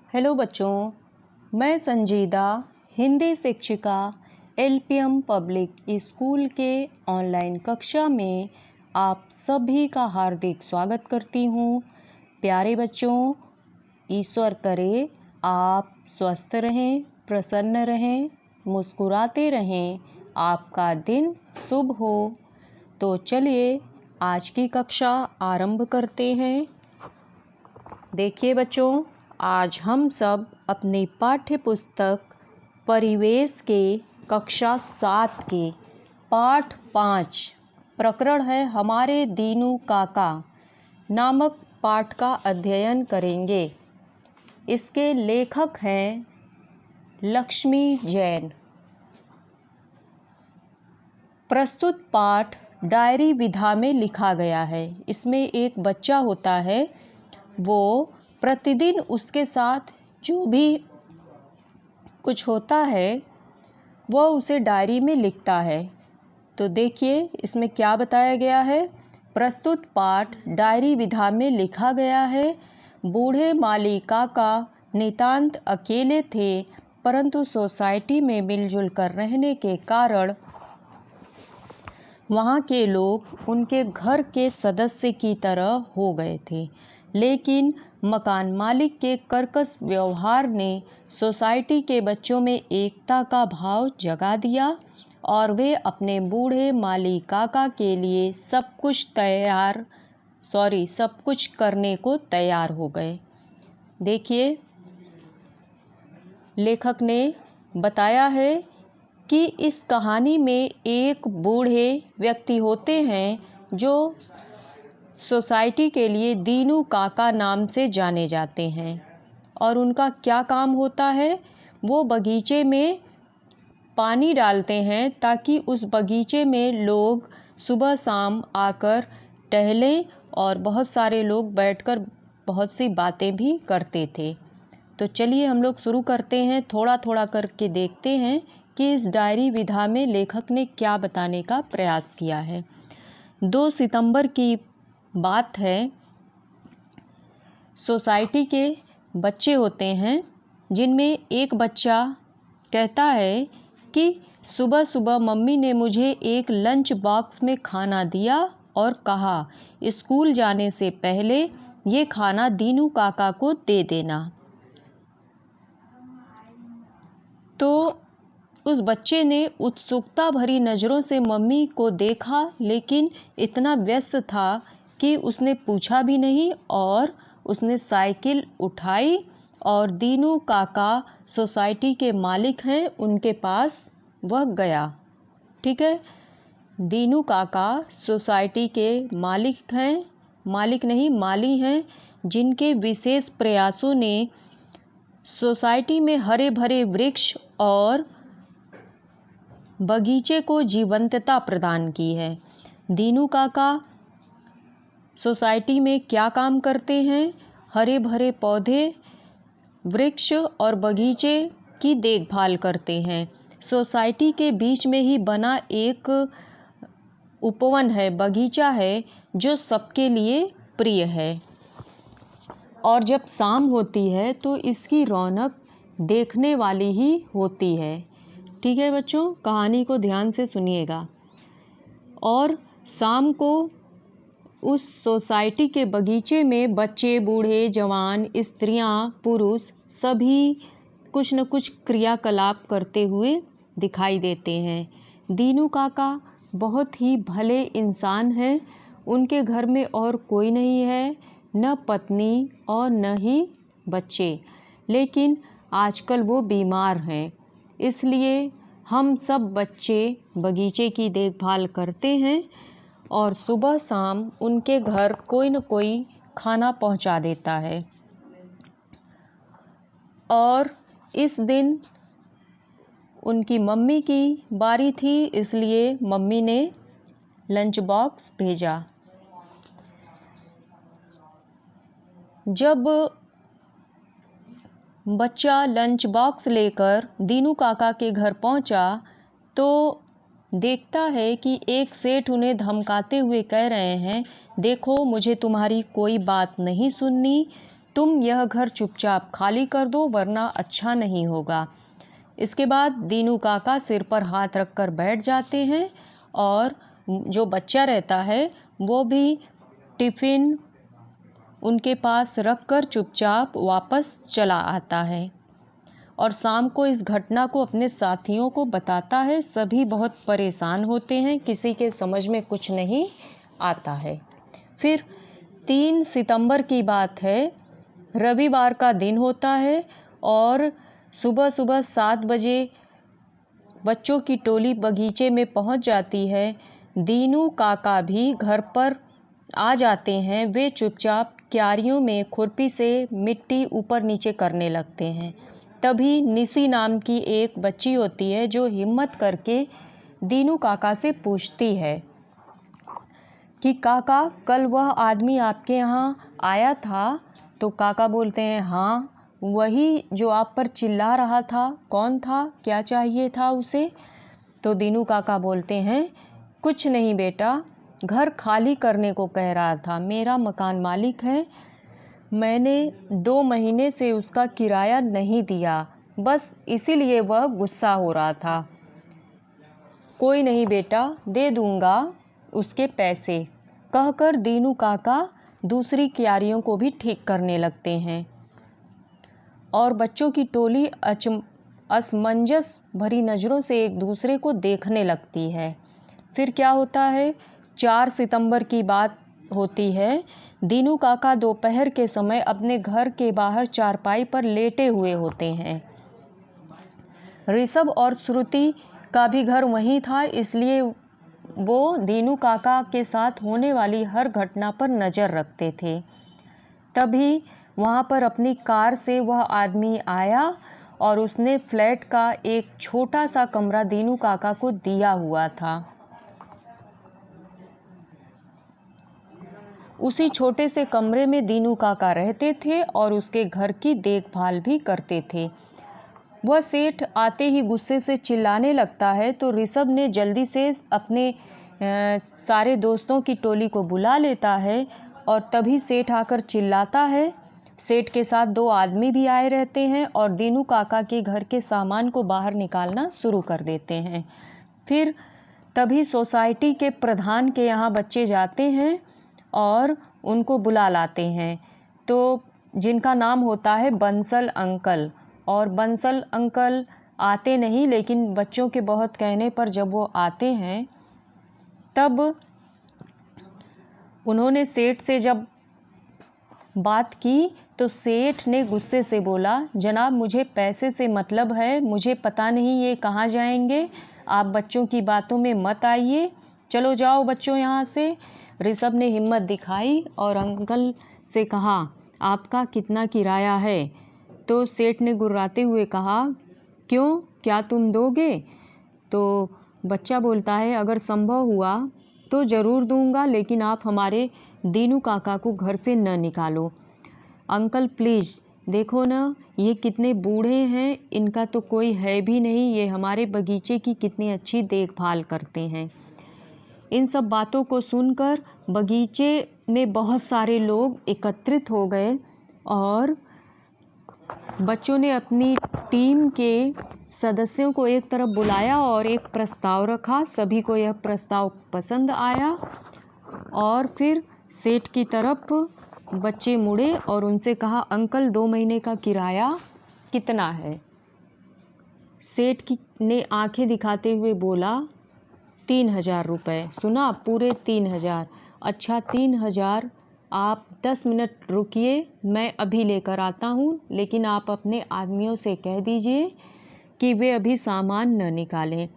Hello बच्चों, मैं संजीदा हिंदी शिक्षिका एलपीएम पब्लिक स्कूल के ऑनलाइन कक्षा में आप सभी का हार्दिक स्वागत करती हूँ। प्यारे बच्चों, ईश्वर करे आप स्वस्थ रहें, प्रसन्न रहें, मुस्कुराते रहें, आपका दिन शुभ हो। तो चलिए आज की कक्षा आरंभ करते हैं। देखिए बच्चों, आज हम सब अपनी पाठ्य पुस्तक परिवेश के कक्षा 7 के पाठ 5 प्रकरण है हमारे दीनू काका नामक पाठ का अध्ययन करेंगे। इसके लेखक हैं लक्ष्मी जैन। प्रस्तुत पाठ डायरी विधा में लिखा गया है। इसमें एक बच्चा होता है, वो प्रतिदिन उसके साथ जो भी कुछ होता है वह उसे डायरी में लिखता है। तो देखिए इसमें क्या बताया गया है। प्रस्तुत पाठ डायरी विधा में लिखा गया है। बूढ़े माली काका नितांत अकेले थे, परंतु सोसाइटी में मिलजुल कर रहने के कारण वहाँ के लोग उनके घर के सदस्य की तरह हो गए थे। लेकिन मकान मालिक के कर्कश व्यवहार ने सोसाइटी के बच्चों में एकता का भाव जगा दिया और वे अपने बूढ़े माली काका के लिए सब कुछ करने को तैयार हो गए। देखिए लेखक ने बताया है कि इस कहानी में एक बूढ़े व्यक्ति होते हैं जो सोसाइटी के लिए दीनू काका नाम से जाने जाते हैं। और उनका क्या काम होता है, वो बगीचे में पानी डालते हैं ताकि उस बगीचे में लोग सुबह शाम आकर टहलें, और बहुत सारे लोग बैठकर बहुत सी बातें भी करते थे। तो चलिए हम लोग शुरू करते हैं, थोड़ा थोड़ा करके देखते हैं कि इस डायरी विधा में लेखक ने क्या बताने का प्रयास किया है। 2 सितंबर की बात है। सोसाइटी के बच्चे होते हैं जिनमें एक बच्चा कहता है कि सुबह सुबह मम्मी ने मुझे एक लंच बॉक्स में खाना दिया और कहा स्कूल जाने से पहले ये खाना दीनू काका को दे देना। तो उस बच्चे ने उत्सुकता भरी नज़रों से मम्मी को देखा, लेकिन इतना व्यस्त था कि उसने पूछा भी नहीं और उसने साइकिल उठाई और दीनू काका सोसाइटी के मालिक हैं उनके पास वह गया। ठीक है, दीनू काका सोसाइटी के माली हैं जिनके विशेष प्रयासों ने सोसाइटी में हरे भरे वृक्ष और बगीचे को जीवंतता प्रदान की है। दीनू काका सोसाइटी में क्या काम करते हैं, हरे भरे पौधे, वृक्ष और बगीचे की देखभाल करते हैं। सोसाइटी के बीच में ही बना एक उपवन है, बगीचा है, जो सबके लिए प्रिय है। और जब शाम होती है तो इसकी रौनक देखने वाली ही होती है। ठीक है बच्चों, कहानी को ध्यान से सुनिएगा। और शाम को उस सोसाइटी के बगीचे में बच्चे, बूढ़े, जवान, स्त्रियां, पुरुष सभी कुछ न कुछ क्रियाकलाप करते हुए दिखाई देते हैं। दीनू काका बहुत ही भले इंसान हैं। उनके घर में और कोई नहीं है, न पत्नी और न ही बच्चे। लेकिन आजकल वो बीमार हैं, इसलिए हम सब बच्चे बगीचे की देखभाल करते हैं और सुबह शाम उनके घर कोई न कोई खाना पहुंचा देता है। और इस दिन उनकी मम्मी की बारी थी, इसलिए मम्मी ने लंच बॉक्स भेजा। जब बच्चा लंच बॉक्स लेकर दीनू काका के घर पहुंचा तो देखता है कि एक सेठ उन्हें धमकाते हुए कह रहे हैं, देखो मुझे तुम्हारी कोई बात नहीं सुननी, तुम यह घर चुपचाप खाली कर दो वरना अच्छा नहीं होगा। इसके बाद दीनू काका सिर पर हाथ रखकर बैठ जाते हैं और जो बच्चा रहता है वो भी टिफ़िन उनके पास रखकर चुपचाप वापस चला आता है और शाम को इस घटना को अपने साथियों को बताता है। सभी बहुत परेशान होते हैं, किसी के समझ में कुछ नहीं आता है। फिर 3 सितंबर की बात है, रविवार का दिन होता है और सुबह सुबह 7 बजे बच्चों की टोली बगीचे में पहुंच जाती है। दीनू काका भी घर पर आ जाते हैं। वे चुपचाप क्यारियों में खुरपी से मिट्टी ऊपर नीचे करने लगते हैं। तभी निसी नाम की एक बच्ची होती है जो हिम्मत करके दीनू काका से पूछती है कि काका, कल वह आदमी आपके यहाँ आया था? तो काका बोलते हैं, हाँ वही जो आप पर चिल्ला रहा था। कौन था, क्या चाहिए था उसे? तो दीनू काका बोलते हैं, कुछ नहीं बेटा, घर खाली करने को कह रहा था। मेरा मकान मालिक है, मैंने 2 महीने से उसका किराया नहीं दिया, बस इसीलिए वह गुस्सा हो रहा था। कोई नहीं बेटा, दे दूंगा उसके पैसे, कहकर दीनू काका दूसरी क्यारियों को भी ठीक करने लगते हैं और बच्चों की टोली असमंजस भरी नज़रों से एक दूसरे को देखने लगती है। फिर क्या होता है, 4 सितंबर की बात होती है। दीनू काका दोपहर के समय अपने घर के बाहर चारपाई पर लेटे हुए होते हैं। ऋषभ और श्रुति का भी घर वहीं था, इसलिए वो दीनू काका के साथ होने वाली हर घटना पर नज़र रखते थे। तभी वहाँ पर अपनी कार से वह आदमी आया और उसने फ्लैट का एक छोटा सा कमरा दीनू काका को दिया हुआ था। उसी छोटे से कमरे में दीनू काका रहते थे और उसके घर की देखभाल भी करते थे। वह सेठ आते ही गुस्से से चिल्लाने लगता है तो ऋषभ ने जल्दी से अपने सारे दोस्तों की टोली को बुला लेता है और तभी सेठ आकर चिल्लाता है। सेठ के साथ 2 आदमी भी आए रहते हैं और दीनू काका के घर के सामान को बाहर निकालना शुरू कर देते हैं। फिर तभी सोसाइटी के प्रधान के यहाँ बच्चे जाते हैं और उनको बुला लाते हैं, तो जिनका नाम होता है बंसल अंकल। और बंसल अंकल आते नहीं, लेकिन बच्चों के बहुत कहने पर जब वो आते हैं तब उन्होंने सेठ से जब बात की तो सेठ ने गुस्से से बोला, जनाब मुझे पैसे से मतलब है, मुझे पता नहीं ये कहाँ जाएंगे, आप बच्चों की बातों में मत आइए, चलो जाओ बच्चों यहाँ से। ऋषभ ने हिम्मत दिखाई और अंकल से कहा, आपका कितना किराया है? तो सेठ ने गुर्राते हुए कहा, क्यों, क्या तुम दोगे? तो बच्चा बोलता है, अगर संभव हुआ तो ज़रूर दूंगा, लेकिन आप हमारे दीनू काका को घर से न निकालो। अंकल प्लीज़, देखो ना ये कितने बूढ़े हैं, इनका तो कोई है भी नहीं, ये हमारे बगीचे की कितनी अच्छी देखभाल करते हैं। इन सब बातों को सुनकर बगीचे में बहुत सारे लोग एकत्रित हो गए और बच्चों ने अपनी टीम के सदस्यों को एक तरफ बुलाया और एक प्रस्ताव रखा। सभी को यह प्रस्ताव पसंद आया और फिर सेठ की तरफ बच्चे मुड़े और उनसे कहा, अंकल 2 महीने का किराया कितना है? सेठ ने आंखें दिखाते हुए बोला, 3000 रुपये। सुना, पूरे 3000। अच्छा 3000, आप 10 मिनट रुकिए, मैं अभी लेकर आता हूँ, लेकिन आप अपने आदमियों से कह दीजिए कि वे अभी सामान न निकालें।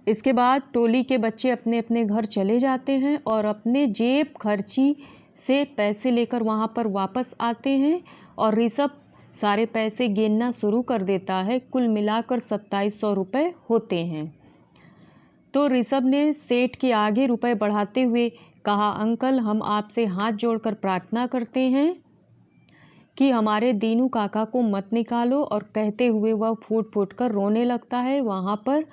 इसके बाद टोली के बच्चे अपने अपने घर चले जाते हैं और अपने जेब खर्ची से पैसे लेकर वहाँ पर वापस आते हैं और ऋषभ सारे पैसे गिनना शुरू कर देता है। कुल मिलाकर 2700 रुपये होते हैं। तो ऋषभ ने सेठ के आगे रुपए बढ़ाते हुए कहा, अंकल हम आपसे हाथ जोड़कर प्रार्थना करते हैं कि हमारे दीनू काका को मत निकालो। और कहते हुए वह फूट फूट कर रोने लगता है। वहाँ पर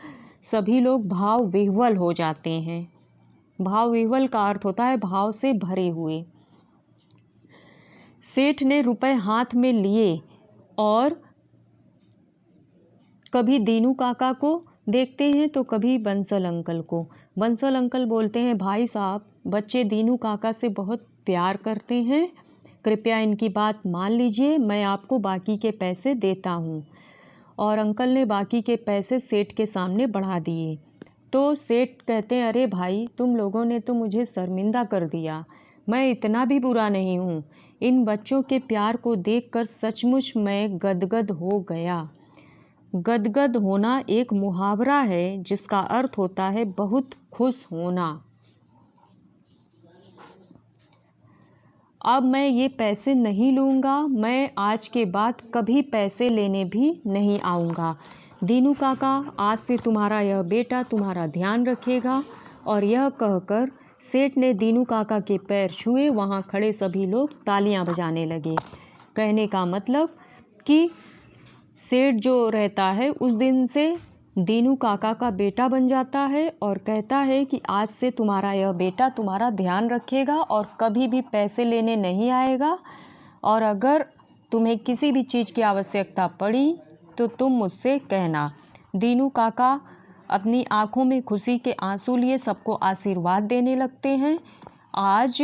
सभी लोग भाव विह्वल हो जाते हैं। भाव विह्वल का अर्थ होता है भाव से भरे हुए। सेठ ने रुपए हाथ में लिए और कभी दीनू काका को देखते हैं तो कभी बंसल अंकल को। बंसल अंकल बोलते हैं, भाई साहब, बच्चे दीनू काका से बहुत प्यार करते हैं, कृपया इनकी बात मान लीजिए, मैं आपको बाकी के पैसे देता हूँ। और अंकल ने बाकी के पैसे सेठ के सामने बढ़ा दिए। तो सेठ कहते हैं, अरे भाई, तुम लोगों ने तो मुझे शर्मिंदा कर दिया, मैं इतना भी बुरा नहीं हूँ। इन बच्चों के प्यार को देखकर सचमुच मैं गदगद हो गया। गदगद होना एक मुहावरा है जिसका अर्थ होता है बहुत खुश होना। अब मैं ये पैसे नहीं लूँगा, मैं आज के बाद कभी पैसे लेने भी नहीं आऊँगा। दीनू काका, आज से तुम्हारा यह बेटा तुम्हारा ध्यान रखेगा। और यह कहकर सेठ ने दीनू काका के पैर छुए। वहाँ खड़े सभी लोग तालियां बजाने लगे। कहने का मतलब कि सेठ जो रहता है उस दिन से दीनू काका का बेटा बन जाता है और कहता है कि आज से तुम्हारा यह बेटा तुम्हारा ध्यान रखेगा और कभी भी पैसे लेने नहीं आएगा। और अगर तुम्हें किसी भी चीज़ की आवश्यकता पड़ी तो तुम मुझसे कहना। दीनू काका अपनी आंखों में खुशी के आंसू लिए सबको आशीर्वाद देने लगते हैं। आज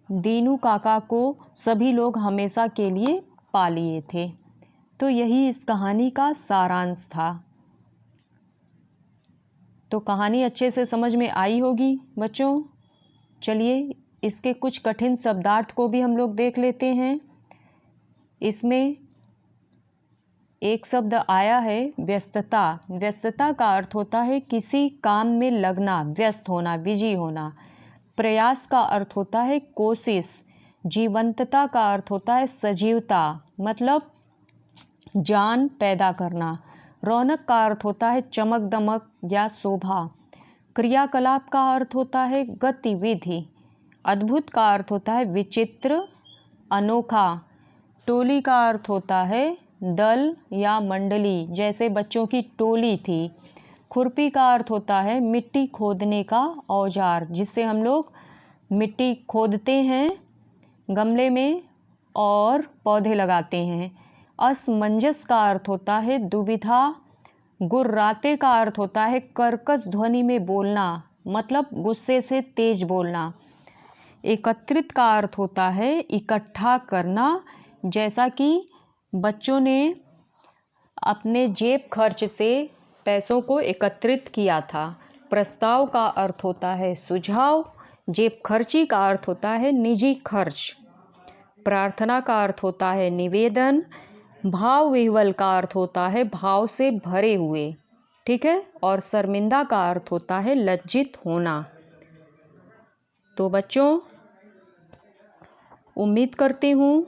दीनू काका को सभी लोग हमेशा के लिए पा लिए थे। तो यही इस कहानी का सारांश था। तो कहानी अच्छे से समझ में आई होगी बच्चों। चलिए इसके कुछ कठिन शब्दार्थ को भी हम लोग देख लेते हैं। इसमें एक शब्द आया है व्यस्तता। व्यस्तता का अर्थ होता है किसी काम में लगना, व्यस्त होना, बिजी होना। प्रयास का अर्थ होता है कोशिश। जीवंतता का अर्थ होता है सजीवता, मतलब जान पैदा करना। रौनक का अर्थ होता है चमक दमक या शोभा। क्रियाकलाप का अर्थ होता है गतिविधि। अद्भुत का अर्थ होता है विचित्र, अनोखा। टोली का अर्थ होता है दल या मंडली, जैसे बच्चों की टोली थी। खुरपी का अर्थ होता है मिट्टी खोदने का औजार, जिससे हम लोग मिट्टी खोदते हैं गमले में और पौधे लगाते हैं। असमंजस का अर्थ होता है दुविधा। गुर्राते का अर्थ होता है कर्कश ध्वनि में बोलना, मतलब गुस्से से तेज बोलना। एकत्रित का अर्थ होता है इकट्ठा करना, जैसा कि बच्चों ने अपने जेब खर्च से पैसों को एकत्रित किया था। प्रस्ताव का अर्थ होता है सुझाव। जेब खर्ची का अर्थ होता है निजी खर्च। प्रार्थना का अर्थ होता है निवेदन। भाव विह्वल का अर्थ होता है भाव से भरे हुए, ठीक है। और शर्मिंदा का अर्थ होता है लज्जित होना। तो बच्चों, उम्मीद करती हूँ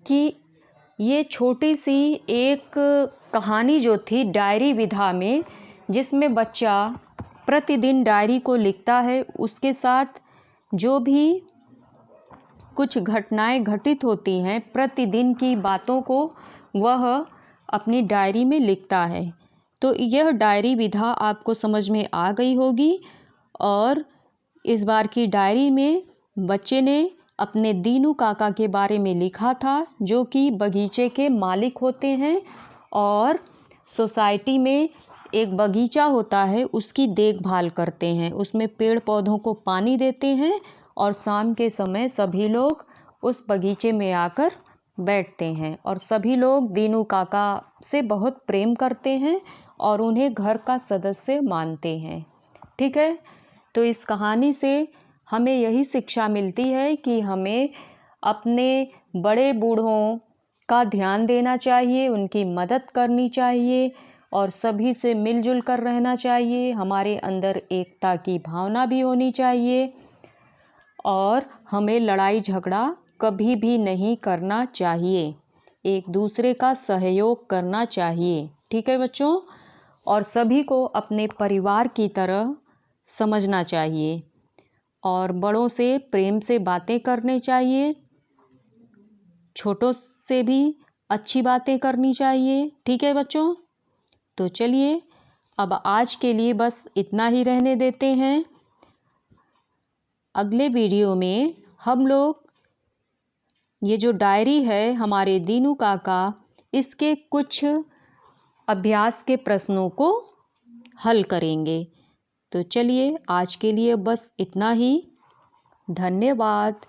कि ये छोटी सी एक कहानी जो थी डायरी विधा में, जिसमें बच्चा प्रतिदिन डायरी को लिखता है, उसके साथ जो भी कुछ घटनाएं घटित होती हैं प्रतिदिन की बातों को वह अपनी डायरी में लिखता है। तो यह डायरी विधा आपको समझ में आ गई होगी। और इस बार की डायरी में बच्चे ने अपने दीनू काका के बारे में लिखा था, जो कि बगीचे के मालिक होते हैं और सोसाइटी में एक बगीचा होता है उसकी देखभाल करते हैं। उसमें पेड़ पौधों को पानी देते हैं और शाम के समय सभी लोग उस बगीचे में आकर बैठते हैं। और सभी लोग दीनू काका से बहुत प्रेम करते हैं और उन्हें घर का सदस्य मानते हैं, ठीक है। तो इस कहानी से हमें यही शिक्षा मिलती है कि हमें अपने बड़े बूढ़ों का ध्यान देना चाहिए, उनकी मदद करनी चाहिए और सभी से मिलजुल कर रहना चाहिए। हमारे अंदर एकता की भावना भी होनी चाहिए और हमें लड़ाई झगड़ा कभी भी नहीं करना चाहिए। एक दूसरे का सहयोग करना चाहिए, ठीक है बच्चों। और सभी को अपने परिवार की तरह समझना चाहिए और बड़ों से प्रेम से बातें करनी चाहिए, छोटों से भी अच्छी बातें करनी चाहिए, ठीक है बच्चों। तो चलिए अब आज के लिए बस इतना ही रहने देते हैं। अगले वीडियो में हम लोग ये जो डायरी है हमारे दीनू काका इसके कुछ अभ्यास के प्रश्नों को हल करेंगे। तो चलिए आज के लिए बस इतना ही। धन्यवाद।